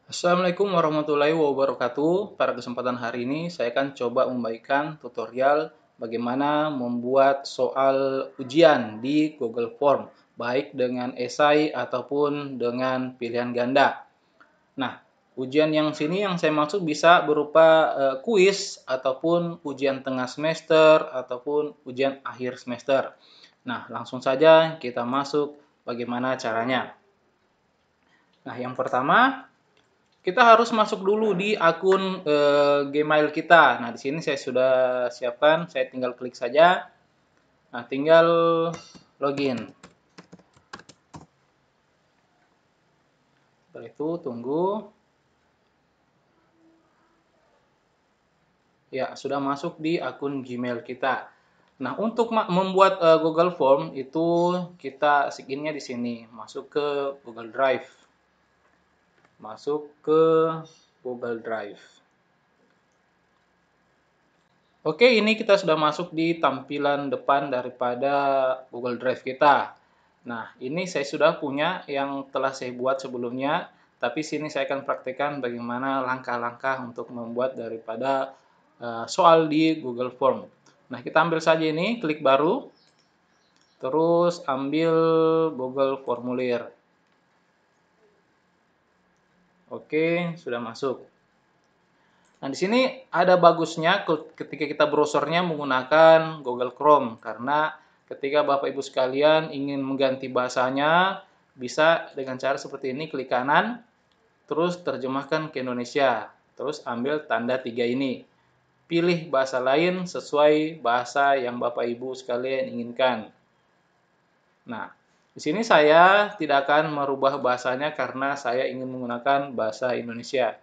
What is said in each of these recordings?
Assalamualaikum warahmatullahi wabarakatuh. Pada kesempatan hari ini saya akan coba membagikan tutorial bagaimana membuat soal ujian di Google Form, baik dengan esai ataupun dengan pilihan ganda. Nah, ujian yang sini yang saya maksud bisa berupa kuis ataupun ujian tengah semester ataupun ujian akhir semester. Nah, langsung saja kita masuk bagaimana caranya. Nah, yang pertama kita harus masuk dulu di akun Gmail kita. Nah, di sini saya sudah siapkan, saya tinggal klik saja. Nah, tinggal login. Setelah itu tunggu. Ya, sudah masuk di akun Gmail kita. Nah, untuk membuat Google Form itu kita sign-nya di sini, masuk ke Google Drive. Masuk ke Google Drive. Oke, ini kita sudah masuk di tampilan depan daripada Google Drive kita. Nah, ini saya sudah punya yang telah saya buat sebelumnya, tapi sini saya akan praktekkan bagaimana langkah-langkah untuk membuat daripada soal di Google Form. Nah, kita ambil saja ini, klik baru, terus ambil Google Formulir. Oke, sudah masuk. Nah, di sini ada bagusnya ketika kita browsernya menggunakan Google Chrome, karena ketika Bapak Ibu sekalian ingin mengganti bahasanya, bisa dengan cara seperti ini, klik kanan, terus terjemahkan ke Indonesia, terus ambil tanda 3 ini. Pilih bahasa lain sesuai bahasa yang Bapak Ibu sekalian inginkan. Nah, di sini saya tidak akan merubah bahasanya karena saya ingin menggunakan bahasa Indonesia.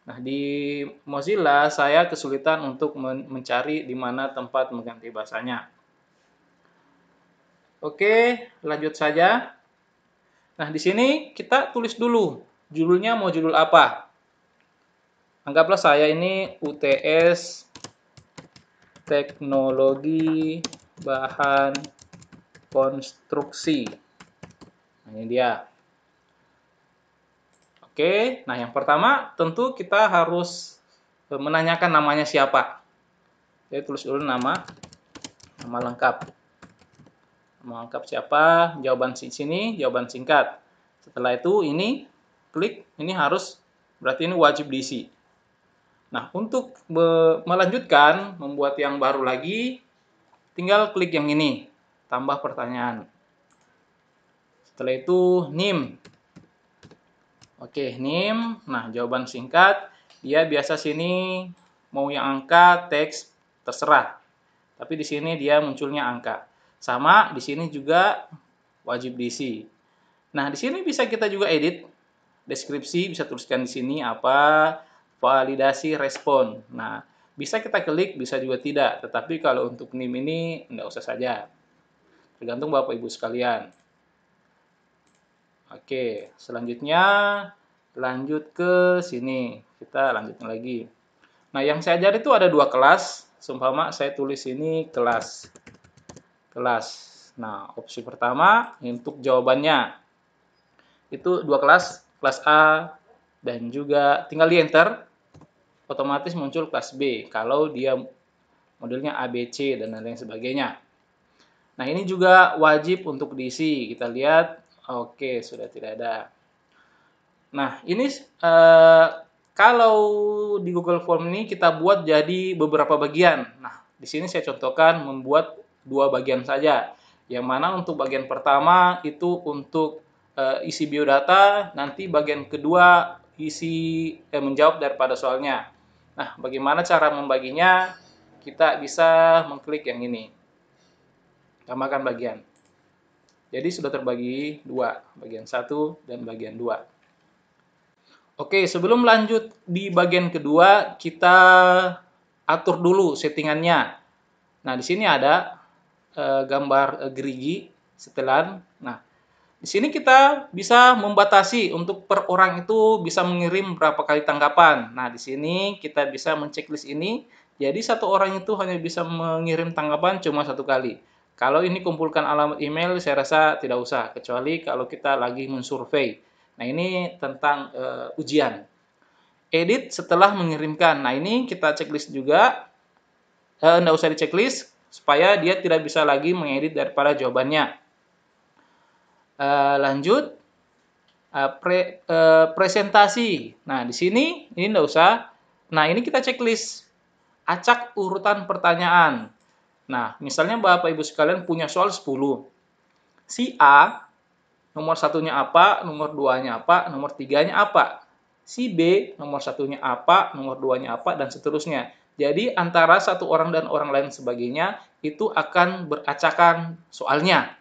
Nah, di Mozilla saya kesulitan untuk mencari di mana tempat mengganti bahasanya. Oke, lanjut saja. Nah, di sini kita tulis dulu judulnya mau judul apa. Anggaplah saya ini UTS Teknologi Bahan Konstruksi. Nah, ini dia. Oke, nah yang pertama tentu kita harus menanyakan namanya siapa. Saya tulis dulu nama lengkap. Nama lengkap siapa? Jawaban sini, jawaban singkat. Setelah itu ini klik, ini harus berarti ini wajib diisi. Nah, untuk melanjutkan membuat yang baru lagi, tinggal klik yang ini, tambah pertanyaan. Setelah itu NIM. Oke, NIM. Nah, jawaban singkat, dia biasa sini mau yang angka, teks, terserah. Tapi di sini dia munculnya angka. Sama, di sini juga wajib diisi. Nah, di sini bisa kita juga edit. Deskripsi bisa tuliskan di sini apa, validasi respon. Nah, bisa kita klik, bisa juga tidak. Tetapi kalau untuk NIM ini, enggak usah saja. Tergantung Bapak Ibu sekalian. Oke, selanjutnya lanjut ke sini. Kita lanjutin lagi. Nah, yang saya ajar itu ada 2 kelas. Seumpama saya tulis ini kelas. Kelas. Nah, opsi pertama untuk jawabannya. Itu 2 kelas, kelas A dan juga tinggal di enter. Otomatis muncul kelas B. Kalau dia modelnya ABC dan lain sebagainya. Nah, ini juga wajib untuk diisi. Kita lihat, oke, sudah tidak ada. Nah, ini kalau di Google Form ini kita buat jadi beberapa bagian. Nah, di sini saya contohkan membuat 2 bagian saja. Yang mana untuk bagian pertama itu untuk isi biodata, nanti bagian kedua isi menjawab daripada soalnya. Nah, bagaimana cara membaginya? Kita bisa mengklik yang ini. Tambahkan bagian. Jadi sudah terbagi 2, bagian 1 dan bagian 2. Oke, sebelum lanjut di bagian kedua, kita atur dulu settingannya. Nah, di sini ada gambar gerigi, setelan. Nah, di sini kita bisa membatasi untuk per orang itu bisa mengirim berapa kali tanggapan. Nah, di sini kita bisa menceklis ini. Jadi satu orang itu hanya bisa mengirim tanggapan cuma 1 kali. Kalau ini kumpulkan alamat email, saya rasa tidak usah. Kecuali kalau kita lagi mensurvei. Nah, ini tentang ujian. Edit setelah mengirimkan. Nah, ini kita checklist juga. Nggak usah di checklist supaya dia tidak bisa lagi mengedit daripada jawabannya. Lanjut. Presentasi. Nah, di sini ini nggak usah. Nah, ini kita checklist. Acak urutan pertanyaan. Nah, misalnya Bapak Ibu sekalian punya soal 10. Si A, nomor satunya apa, nomor duanya apa, nomor tiganya apa. Si B, nomor satunya apa, nomor duanya apa, dan seterusnya. Jadi, antara satu orang dan orang lain sebagainya, itu akan beracakan soalnya.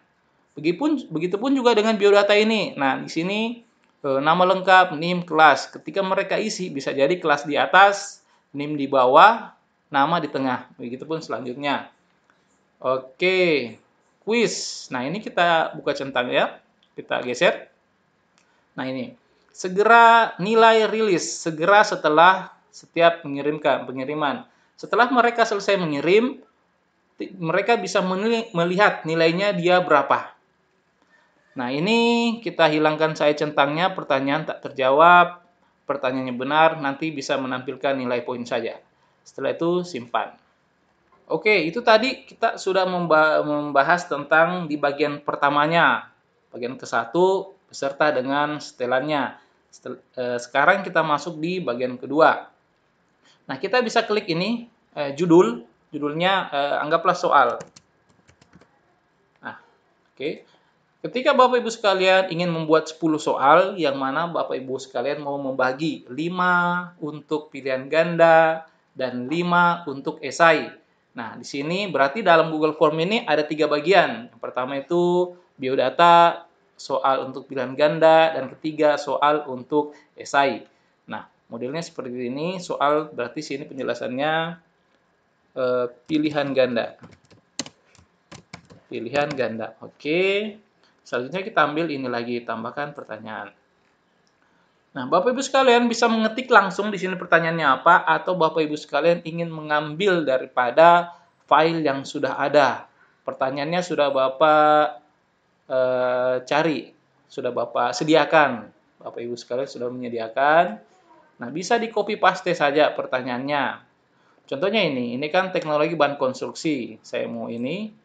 Begitupun juga dengan biodata ini. Nah, di sini nama lengkap, NIM, kelas. Ketika mereka isi, bisa jadi kelas di atas, NIM di bawah, nama di tengah. Begitupun selanjutnya. Oke, quiz. Nah, ini kita buka centang ya. Kita geser. Nah, ini. Segera nilai rilis. Segera setelah setiap pengiriman. Setelah mereka selesai mengirim, mereka bisa melihat nilainya dia berapa. Nah, ini kita hilangkan saya centangnya, pertanyaan tak terjawab, pertanyaannya benar, nanti bisa menampilkan nilai poin saja. Setelah itu simpan. Oke, itu tadi kita sudah membahas tentang di bagian pertamanya, bagian ke-1 beserta dengan setelannya. Sekarang kita masuk di bagian kedua. Nah, kita bisa klik ini, judulnya anggaplah soal. Nah, oke. Ketika Bapak Ibu sekalian ingin membuat 10 soal, yang mana Bapak Ibu sekalian mau membagi 5 untuk pilihan ganda dan 5 untuk esai. Nah, di sini berarti dalam Google Form ini ada 3 bagian. Yang pertama itu biodata, soal untuk pilihan ganda, dan ketiga soal untuk esai. Nah, modelnya seperti ini, soal berarti sini penjelasannya pilihan ganda. Pilihan ganda. Oke. Selanjutnya kita ambil ini lagi, tambahkan pertanyaan. Nah, Bapak Ibu sekalian bisa mengetik langsung di sini pertanyaannya apa, atau Bapak Ibu sekalian ingin mengambil daripada file yang sudah ada. Pertanyaannya sudah Bapak cari, sudah Bapak sediakan. Bapak Ibu sekalian sudah menyediakan. Nah, bisa di copy paste saja pertanyaannya. Contohnya ini kan teknologi bahan konstruksi. Saya mau ini.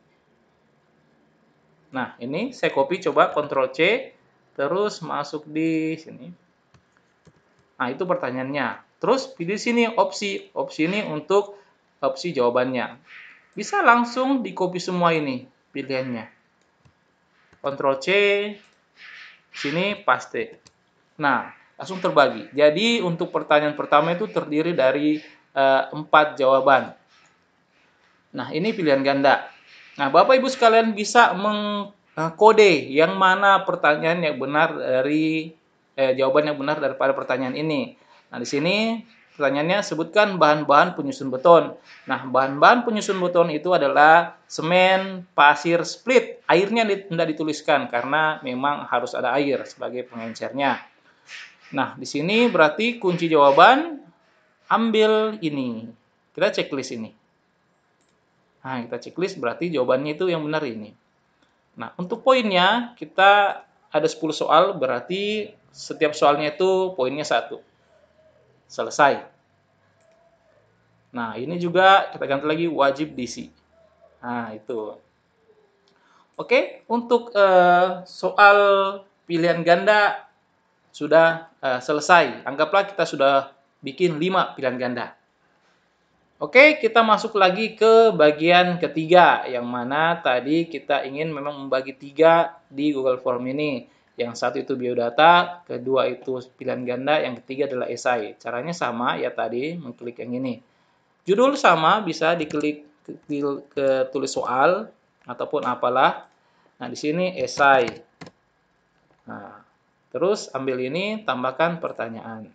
Nah, ini saya copy, coba Ctrl C, terus masuk di sini. Nah, itu pertanyaannya. Terus pilih sini opsi. Opsi ini untuk opsi jawabannya. Bisa langsung di copy semua ini pilihannya. Ctrl C, sini paste. Nah, langsung terbagi. Jadi, untuk pertanyaan pertama itu terdiri dari 4 jawaban. Nah, ini pilihan ganda. Nah, Bapak Ibu sekalian bisa mengkode yang mana pertanyaan yang benar dari jawaban yang benar daripada pertanyaan ini. Nah, di sini pertanyaannya sebutkan bahan-bahan penyusun beton. Nah, bahan-bahan penyusun beton itu adalah semen, pasir, split. Airnya tidak dituliskan karena memang harus ada air sebagai pengencernya. Nah, di sini berarti kunci jawaban ambil ini. Kita checklist ini. Nah, kita checklist berarti jawabannya itu yang benar ini. Nah, untuk poinnya kita ada 10 soal, berarti setiap soalnya itu poinnya 1. Selesai. Nah, ini juga kita ganti lagi wajib diisi. Nah, itu. Oke, untuk soal pilihan ganda sudah selesai. Anggaplah kita sudah bikin 5 pilihan ganda. Oke, kita masuk lagi ke bagian ketiga, yang mana tadi kita ingin memang membagi 3 di Google Form ini. Yang satu itu biodata, kedua itu pilihan ganda, yang ketiga adalah esai. Caranya sama ya tadi, mengklik yang ini. Judul sama, bisa diklik ke tulis soal, ataupun apalah. Nah, di sini esai. Nah, terus ambil ini, tambahkan pertanyaan.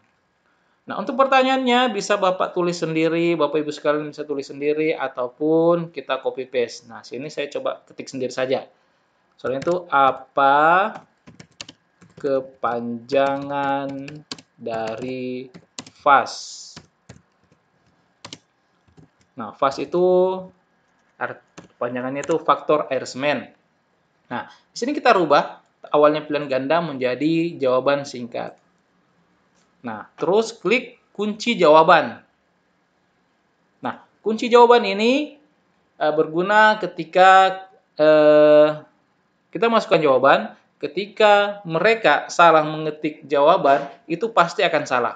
Nah, untuk pertanyaannya bisa Bapak tulis sendiri, Bapak Ibu sekalian bisa tulis sendiri, ataupun kita copy paste. Nah, sini saya coba ketik sendiri saja. Soalnya itu apa kepanjangan dari fas? Nah, fas itu kepanjangannya itu faktor air semen. Nah, di sini kita rubah. awalnya pilihan ganda menjadi jawaban singkat. Nah, terus klik kunci jawaban. Nah, kunci jawaban ini berguna ketika kita masukkan jawaban, ketika mereka salah mengetik jawaban, itu pasti akan salah.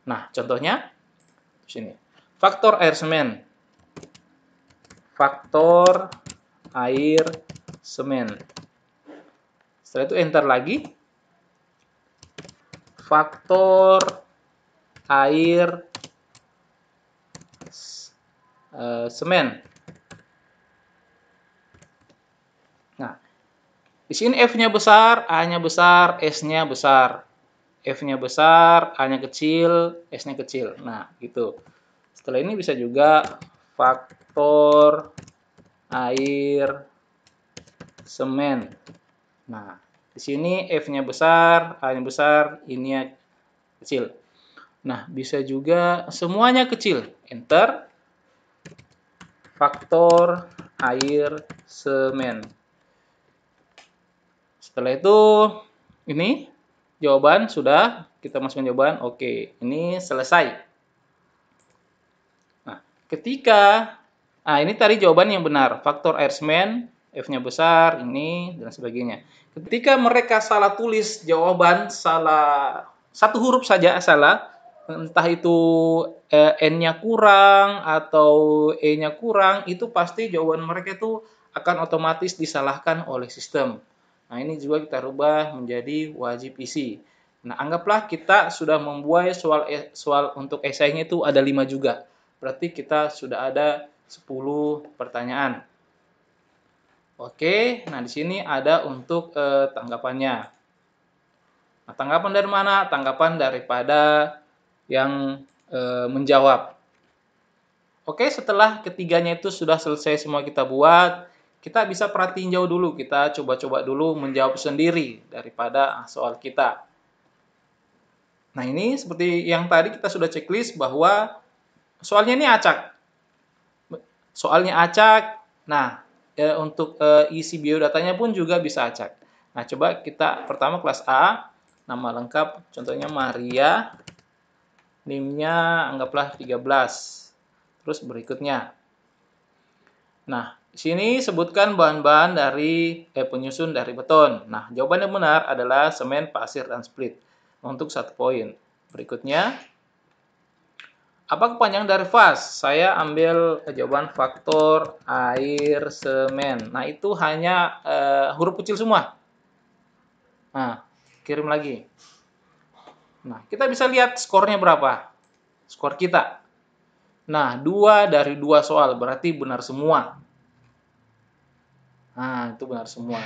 Nah, contohnya di sini. Faktor air semen. Faktor air semen. Setelah itu enter lagi. Faktor air semen. Nah, di sini F-nya besar, A-nya besar, S-nya besar. F-nya besar, A-nya kecil, S-nya kecil. Nah, gitu. Setelah ini bisa juga faktor air semen. Nah, di sini F-nya besar, A-nya besar, I-nya kecil. Nah, bisa juga semuanya kecil. Enter. Faktor air semen. Setelah itu, ini jawaban sudah. Kita masukkan jawaban. Oke, ini selesai. Nah, ini tadi jawaban yang benar. Faktor air semen, F-nya besar, ini, dan sebagainya. Ketika mereka salah tulis jawaban, salah satu huruf saja salah, entah itu N-nya kurang atau E-nya kurang, itu pasti jawaban mereka itu akan otomatis disalahkan oleh sistem. Nah, ini juga kita rubah menjadi wajib isi. Nah, anggaplah kita sudah membuat soal untuk esainya itu ada 5 juga. Berarti kita sudah ada 10 pertanyaan. Oke, nah di sini ada untuk tanggapannya. Nah, tanggapan dari mana? Tanggapan daripada yang menjawab. Oke, setelah ketiganya itu sudah selesai semua kita buat, kita bisa perhatiin jauh dulu. Kita coba-coba dulu menjawab sendiri daripada soal kita. Nah, ini seperti yang tadi kita sudah checklist bahwa soalnya ini acak. Soalnya acak. Nah, untuk isi biodatanya pun juga bisa acak. Nah, coba kita pertama kelas A, nama lengkap contohnya Maria, NIM-nya anggaplah 13. Terus berikutnya. Nah, di sini sebutkan bahan-bahan dari penyusun dari beton. Nah, jawaban yang benar adalah semen, pasir, dan split. Untuk 1 poin. Berikutnya, apa kepanjangan dari fas? Saya ambil jawaban faktor air semen. Nah, itu hanya huruf kecil semua. Nah, kirim lagi. Nah, kita bisa lihat skornya berapa. Skor kita. Nah, 2 dari 2 soal. Berarti benar semua. Nah, itu benar semua.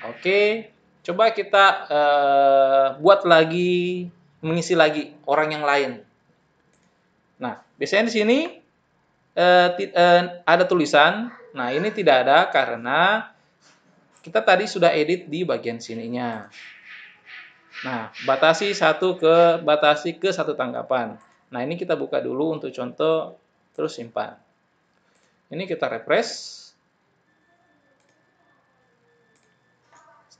Oke. Coba kita buat lagi, mengisi lagi orang yang lain. Nah, biasanya di sini ada tulisan. Nah, ini tidak ada karena kita tadi sudah edit di bagian sininya. Nah, batasi ke satu tanggapan. Nah, ini kita buka dulu untuk contoh, terus simpan. Ini kita refresh.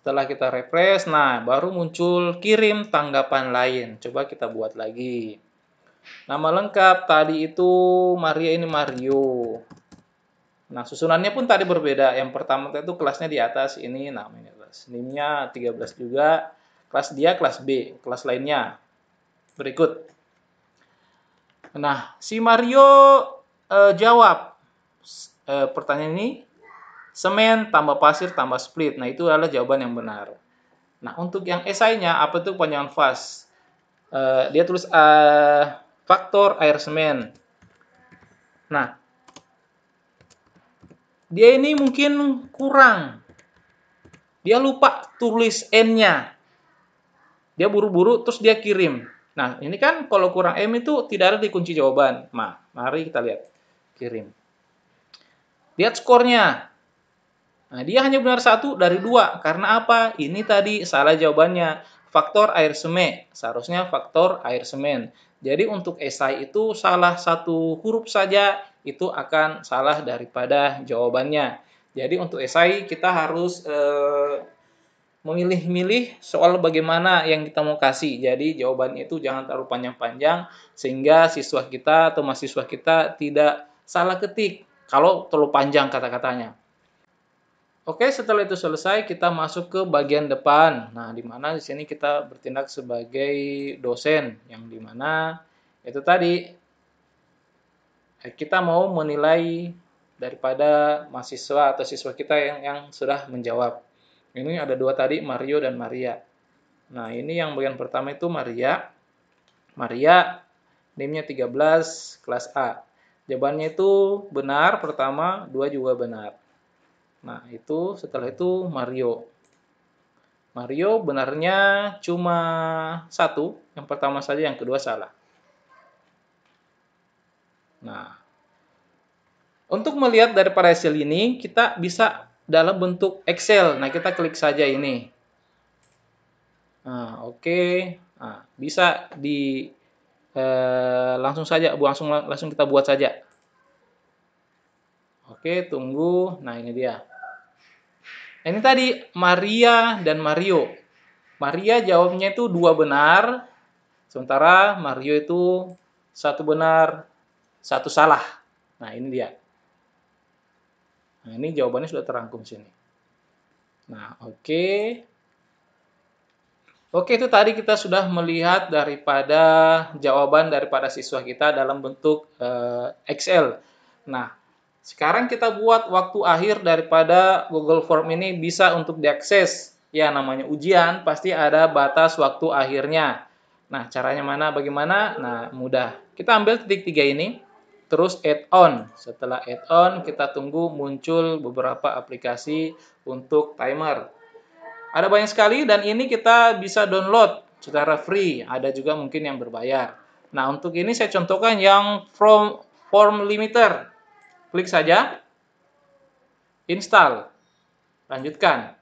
Setelah kita refresh, nah baru muncul kirim tanggapan lain. Coba kita buat lagi. Nama lengkap tadi itu Maria, ini Mario. Nah, susunannya pun tadi berbeda. Yang pertama itu kelasnya di atas, ini namanya kelas. NIM-nya 13 juga. Kelas dia kelas B, kelas lainnya. Berikut. Nah, si Mario jawab pertanyaan ini, semen tambah pasir tambah split. Nah, itu adalah jawaban yang benar. Nah, untuk yang esainya, apa itu kepanjangan fas? Dia tulis faktor air semen. Nah, dia ini mungkin kurang. Dia lupa tulis N-nya. Dia buru-buru, terus dia kirim. Nah, ini kan kalau kurang M itu tidak ada di kunci jawaban. Nah, mari kita lihat. Kirim. Lihat skornya. Nah, dia hanya benar 1 dari 2. Karena apa? Ini tadi salah jawabannya. Faktor air semen. Seharusnya faktor air semen. Jadi untuk esai itu salah satu huruf saja itu akan salah daripada jawabannya. Jadi untuk esai kita harus memilih-milih soal bagaimana yang kita mau kasih. Jadi jawabannya itu jangan terlalu panjang-panjang sehingga siswa kita atau mahasiswa kita tidak salah ketik kalau terlalu panjang kata-katanya. Oke, setelah itu selesai, kita masuk ke bagian depan. Nah, di mana di sini kita bertindak sebagai dosen, yang di mana itu tadi kita mau menilai daripada mahasiswa atau siswa kita yang sudah menjawab. Ini ada dua tadi, Mario dan Maria. Nah, ini yang bagian pertama itu Maria. Maria, NIM-nya 13, kelas A. Jawabannya itu benar, pertama, dua juga benar. Nah, itu setelah itu Mario. Mario benarnya cuma satu, yang pertama saja, yang kedua salah. Nah, untuk melihat daripada hasil ini, kita bisa dalam bentuk Excel. Nah, kita klik saja ini. Nah, oke. Nah, bisa langsung saja, langsung kita buat saja. Oke, tunggu. Nah, ini dia. Ini tadi Maria dan Mario. Maria jawabnya itu dua benar, sementara Mario itu satu benar, satu salah. Nah, ini dia. Nah, ini jawabannya sudah terangkum sini. Nah, oke. Oke, itu tadi kita sudah melihat daripada jawaban daripada siswa kita dalam bentuk Excel. Nah, sekarang kita buat waktu akhir daripada Google Form ini bisa untuk diakses. Ya, namanya ujian, pasti ada batas waktu akhirnya. Nah, caranya mana, bagaimana? Nah, mudah. Kita ambil titik 3 ini, terus add on. Setelah add on, kita tunggu muncul beberapa aplikasi untuk timer. Ada banyak sekali dan ini kita bisa download secara free. Ada juga mungkin yang berbayar. Nah, untuk ini saya contohkan yang form limiter. Klik saja, install, lanjutkan.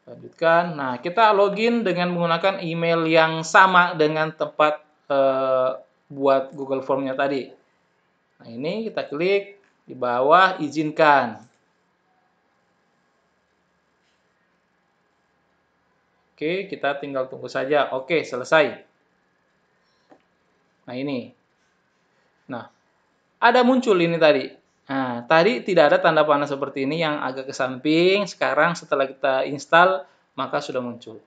Lanjutkan. Nah, kita login dengan menggunakan email yang sama dengan tempat buat Google Form-nya tadi. Nah, ini kita klik di bawah izinkan. Oke, kita tinggal tunggu saja. Oke, selesai. Nah, ini. Nah, ada muncul ini tadi. Nah, tadi tidak ada tanda panah seperti ini yang agak ke samping. Sekarang setelah kita install, maka sudah muncul.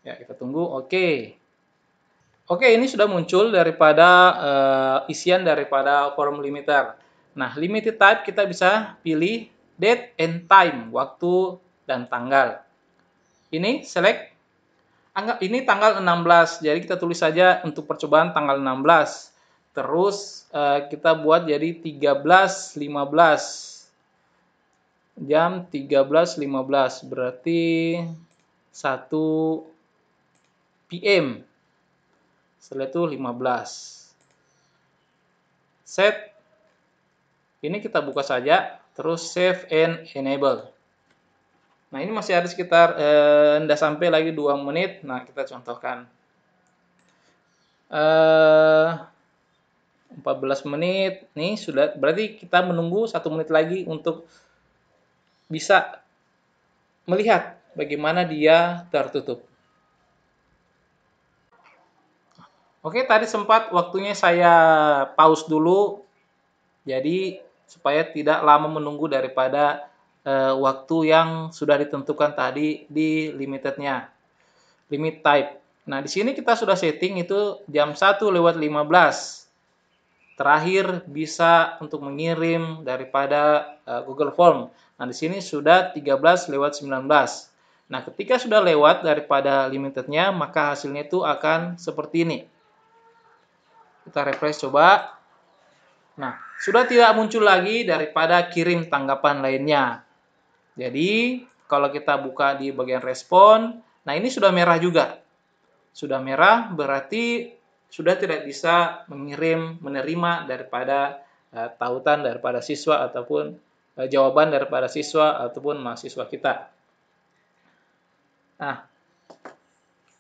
Ya, kita tunggu. Oke. Oke, ini sudah muncul daripada isian daripada form limiter. Nah, limited type kita bisa pilih date and time, waktu dan tanggal. Ini select, anggap ini tanggal 16, jadi kita tulis saja untuk percobaan tanggal 16. Terus kita buat jadi 13.15. Jam 13.15, berarti 1 PM. Setelah itu 15. Set. Ini kita buka saja, terus save and enable. Nah, ini masih ada sekitar tidak sampai lagi 2 menit. Nah, kita contohkan. 14 menit. Nih sudah, berarti kita menunggu 1 menit lagi untuk bisa melihat bagaimana dia tertutup. Oke, tadi sempat waktunya saya pause dulu. Jadi supaya tidak lama menunggu daripada waktu yang sudah ditentukan tadi di limitednya. Limit type. Nah, di sini kita sudah setting itu jam 1:15. Terakhir bisa untuk mengirim daripada Google Form. Nah, di sini sudah 13:19. Nah, ketika sudah lewat daripada limitednya, maka hasilnya itu akan seperti ini. Kita refresh coba. Nah, sudah tidak muncul lagi daripada kirim tanggapan lainnya. Jadi, kalau kita buka di bagian respon, nah ini sudah merah juga. Sudah merah berarti sudah tidak bisa menerima daripada tautan daripada siswa ataupun jawaban daripada siswa ataupun mahasiswa kita. Nah,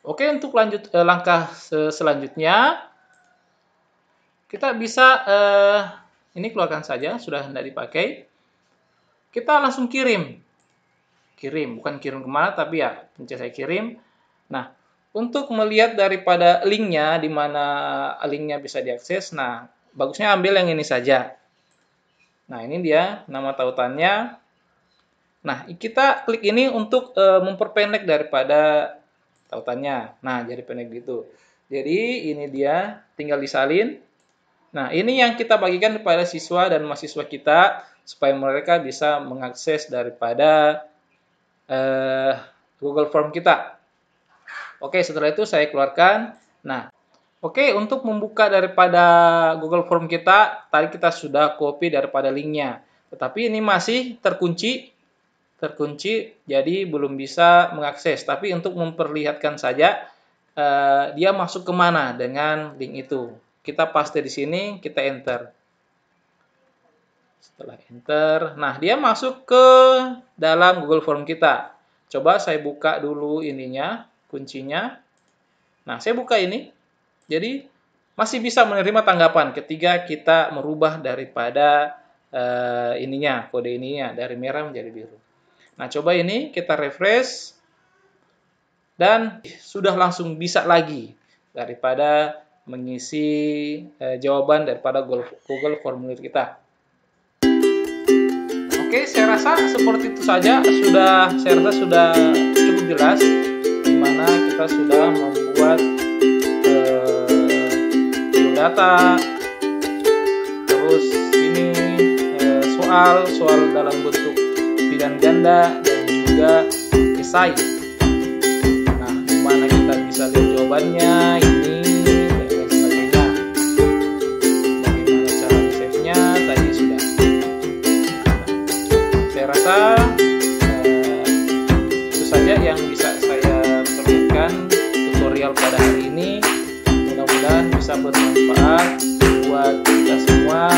oke, untuk langkah selanjutnya kita bisa Ini keluarkan saja, sudah tidak dipakai. Kita langsung kirim. Kirim, bukan kirim kemana, tapi ya pencet saya kirim. Nah, untuk melihat daripada linknya, di mana linknya bisa diakses, nah, bagusnya ambil yang ini saja. Nah, ini dia nama tautannya. Nah, kita klik ini untuk memperpendek daripada tautannya. Nah, jadi pendek gitu. Jadi, ini dia, tinggal disalin. Nah, ini yang kita bagikan kepada siswa dan mahasiswa kita supaya mereka bisa mengakses daripada Google Form kita. Oke, setelah itu saya keluarkan. Nah, oke, untuk membuka daripada Google Form kita, tadi kita sudah copy daripada linknya. Tetapi ini masih terkunci, jadi belum bisa mengakses. Tapi untuk memperlihatkan saja, dia masuk kemana dengan link itu. Kita paste di sini, kita enter. Setelah enter, nah dia masuk ke dalam Google Form kita. Coba saya buka dulu ininya, kuncinya. Nah, saya buka ini. Jadi, masih bisa menerima tanggapan ketika kita merubah daripada kode ininya, dari merah menjadi biru. Nah, coba ini kita refresh. Dan sudah langsung bisa lagi daripada mengisi jawaban daripada Google Formulir kita. Oke, saya rasa seperti itu saja. Saya rasa sudah cukup jelas di mana kita sudah membuat biodata, terus ini soal dalam bentuk pilihan ganda dan juga esai. Nah, di mana kita bisa lihat jawabannya ini. Itu saja yang bisa saya perlihatkan tutorial pada hari ini. Mudah-mudahan bisa bermanfaat buat kita semua.